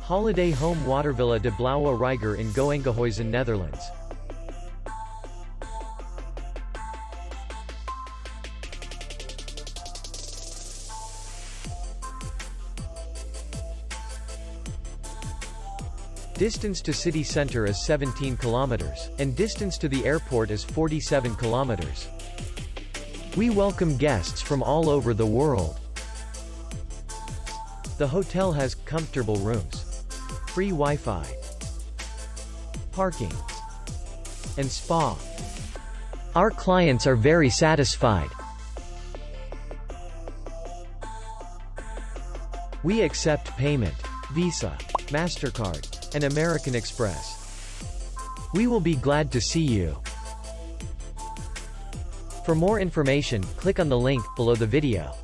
Holiday home Watervilla De Blauwe Reiger in Goengahuizen, Netherlands. Distance to city center is 17 kilometers, and distance to the airport is 47 kilometers. We welcome guests from all over the world. The hotel has comfortable rooms, free Wi-Fi, parking, and spa. Our clients are very satisfied. We accept payment, Visa, MasterCard, and American Express. We will be glad to see you. For more information, click on the link below the video.